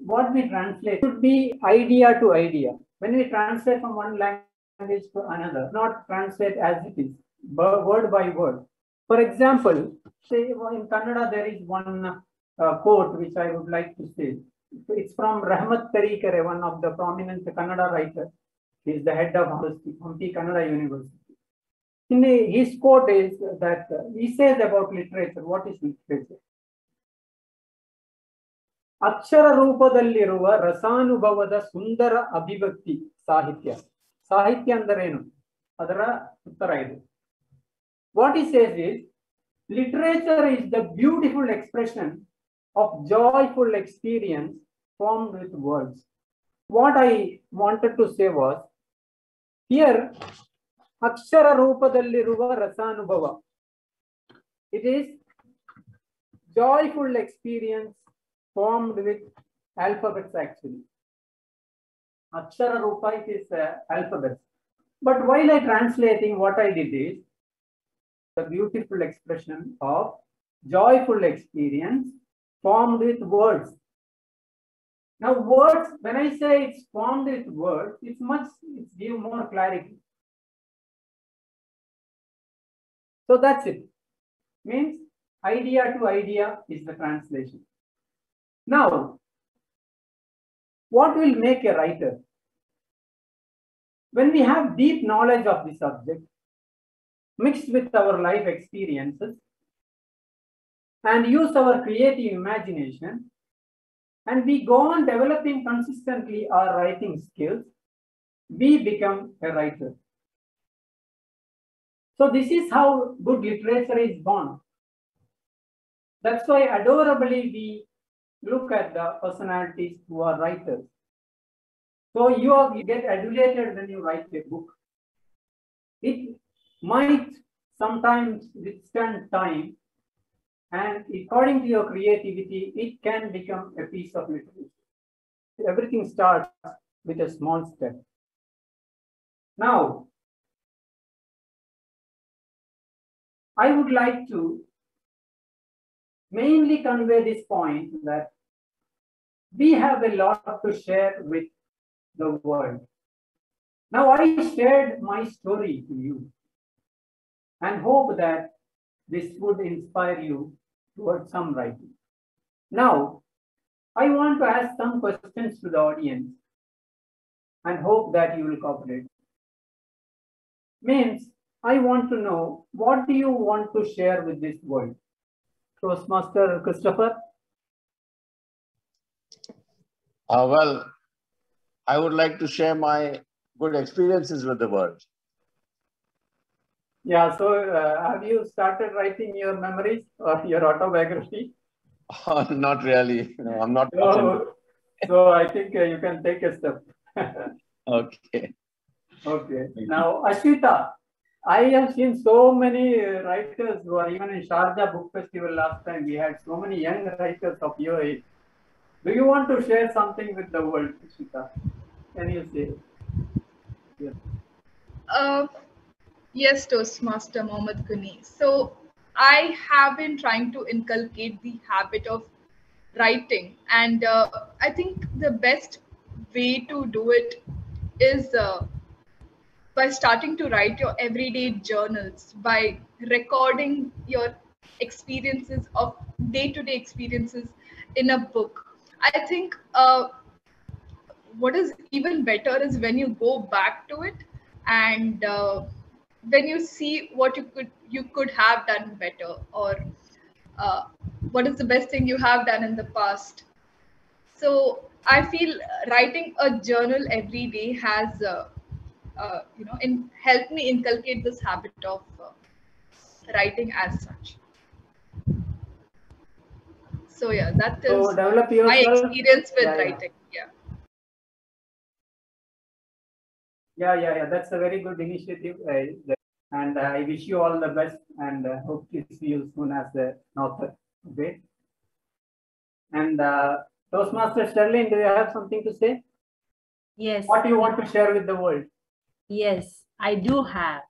what we translate should be idea to idea. When we translate from one language to another, not translate as it is, word by word. For example, say in Kannada there is one quote which I would like to say. It's from Rahmat Tarikare, one of the prominent Kannada writers. He is the head of Hampi Kannada University. His quote is that he says about literature. What is literature? ಅಕ್ಷರ ರೂಪದಲ್ಲಿರುವ ರಸಾನುಭವದ ಸುಂದರ ಅಭಿವ್ಯಕ್ತಿ ಸಾಹಿತ್ಯ. ಸಾಹಿತ್ಯ ಅಂದರೇನು? ಅದರ ಉತ್ತರ ಇದು. What he says is, literature is the beautiful expression of joyful experience formed with words. What I wanted to say was, here, Akshara ರೂಪದಲ್ಲಿರುವ ರಸಾನುಭವ. It is joyful experience formed with alphabets actually. Akshara Rupa, it is alphabets. But while I translating, what I did is the beautiful expression of joyful experience formed with words. Now words, when I say it's formed with words, it's give more clarity. So that's it. Means idea to idea is the translation. Now, what will make a writer? When we have deep knowledge of the subject, mixed with our life experiences, and use our creative imagination, and we go on developing consistently our writing skills, we become a writer. So this is how good literature is born. That's why adorably we look at the personalities who are writers. So you get adulated when you write a book. It might sometimes withstand time, and according to your creativity, it can become a piece of literature. Everything starts with a small step. Now, I would like to mainly convey this point that we have a lot to share with the world. Now I shared my story to you and hope that this would inspire you towards some writing. Now I want to ask some questions to the audience and hope that you will cooperate. Means I want to know, what do you want to share with this world? Toastmaster Christopher? Well, I would like to share my good experiences with the world. Yeah, so have you started writing your memories or your autobiography? Not really. No, I'm not. So I think you can take a step. Okay. Okay. Now, Ashwita, I have seen so many writers who are even in Sharjah Book Festival last time. We had so many young writers of your age. Do you want to share something with the world, Ashwita? Can you say? Yes. Yes, Toastmaster Mohammed Kuni. So I have been trying to inculcate the habit of writing, and I think the best way to do it is by starting to write your everyday journals, by recording your experiences of day-to-day experiences in a book. I think what is even better is when you go back to it and when you see what you could have done better, or what is the best thing you have done in the past. So I feel writing a journal every day has helped me inculcate this habit of writing as such. So yeah, that is my experience with writing. Yeah. That's a very good initiative, and I wish you all the best, and hope to see you soon as an author. Okay. And Toastmaster Sterling, do you have something to say? Yes. What do you want to share with the world? Yes, I do have.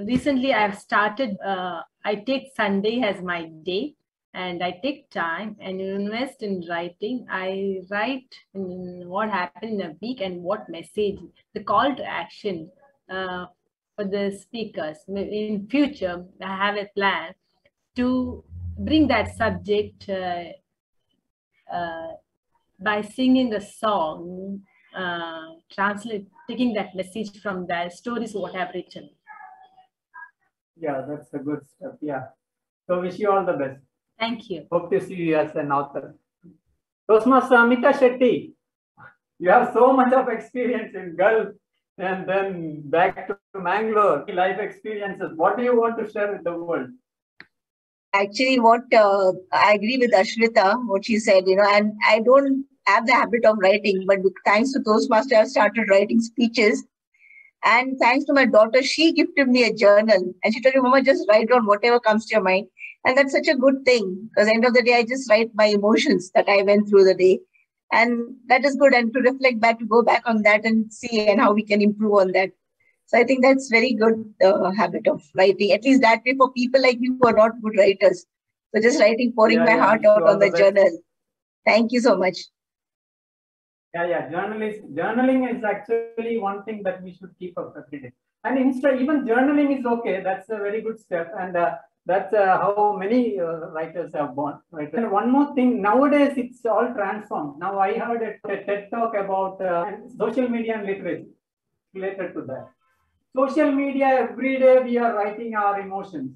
Recently, I've started. I take Sunday as my day, and I take time and invest in writing. I write what happened in a week and what message, the call to action for the speakers. In future, I have a plan to bring that subject by singing a song, taking that message from the stories what I've written. Yeah, that's a good step. Yeah. So wish you all the best. Thank you. Hope to see you as an author. Toastmaster Amita Shetty, you have so much of experience in Gulf and then back to Mangalore, life experiences. What do you want to share with the world? Actually, what I agree with Ashrita, what she said, and I don't have the habit of writing, but thanks to Toastmaster, I've started writing speeches. And thanks to my daughter, she gifted me a journal. And she told me, Mama, just write down whatever comes to your mind. And that's such a good thing, because at the end of the day, I just write my emotions that I went through the day. And that is good. And to reflect back, to go back on that and see and how we can improve on that. So I think that's very good habit of writing, at least that way for people like me who are not good writers. So just writing, pouring my heart out on the journal. Thank you so much. Yeah. Journaling is actually one thing that we should keep up every day. And even journaling is okay. That's a very good step. And that's how many writers have born. Right? And one more thing, nowadays it's all transformed. Now I heard a TED talk about social media and literacy related to that. Social media, every day we are writing our emotions.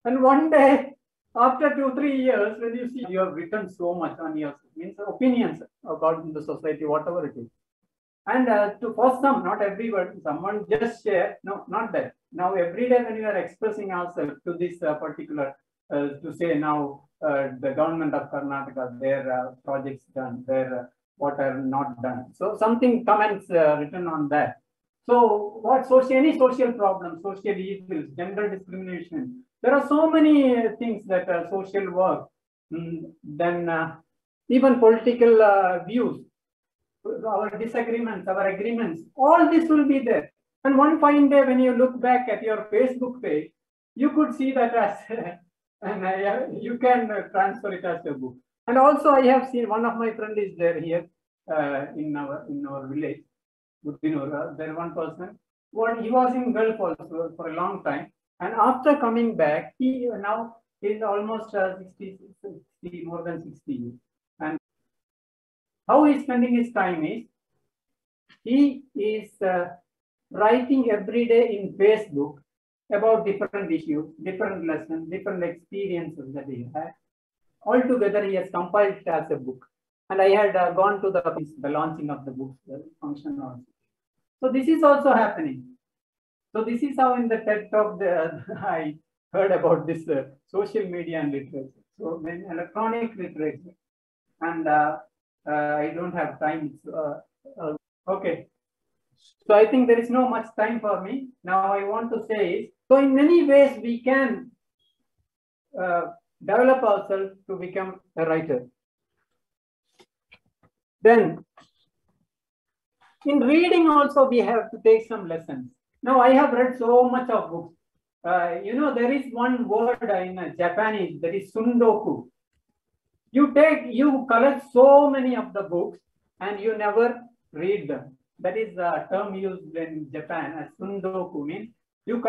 And one day, after 2-3 years, when you see you have written so much on your opinions about the society, whatever it is. And for some, not everyone, someone just share. No, not that. Now, every day when you are expressing ourselves to this particular, to say now the government of Karnataka, their projects done, their what are not done. So something comments written on that. So any social problems, social evils, gender discrimination, there are so many things that are social work, then even political views, our disagreements, our agreements, all this will be there. And one fine day when you look back at your Facebook page, you could see that as, and you can transfer it as a book. And also I have seen one of my friends is there here in our village. There one person, he was in Gulf also for a long time, and after coming back, he now is almost 60, more than 60 years. And how he's spending his time is, he is writing every day in Facebook about different issues, different lessons, different experiences that he had. Altogether, he has compiled it as a book. And I had gone to the launching of the book, the function also. So this is also happening. So this is how in the TED talk I heard about this social media and literature. So when electronic literature, and I don't have time. Okay. So I think there is no much time for me. Now I want to say is, so in many ways we can develop ourselves to become a writer. Then in reading also we have to take some lessons. Now I have read so much of books. There is one word in Japanese, that is sundoku. You collect so many of the books and you never read them. That is a term used in Japan as sundoku, means you'll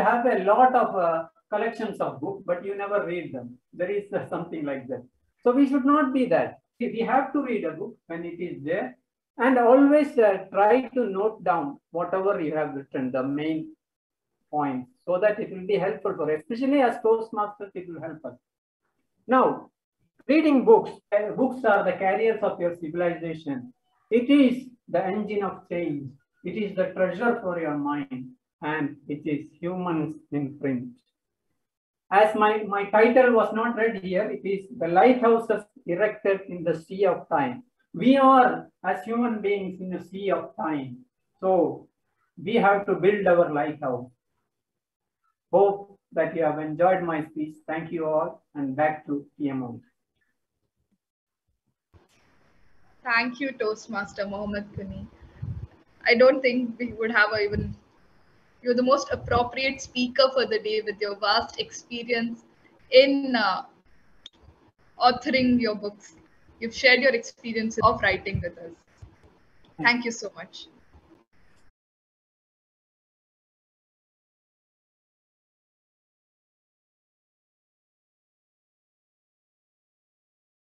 have a lot of collections of books, but you never read them. There is something like that. So we should not be that. We have to read a book when it is there, and always try to note down whatever you have written, the main points, so that it will be helpful for us. Especially as Toastmasters, it will help us. Now, reading books. Books are the carriers of your civilization. It is the engine of change. It is the treasure for your mind, and it is humans in print. As my title was not read here, it is The Lighthouses Erected in the Sea of Time. We are, as human beings, in the sea of time. So we have to build our lighthouse. Hope that you have enjoyed my speech. Thank you all, and back to TMO. Thank you, Toastmaster Mohammed Kuni. I don't think we would have you're the most appropriate speaker for the day with your vast experience in authoring your books. You've shared your experiences of writing with us. Thank you so much.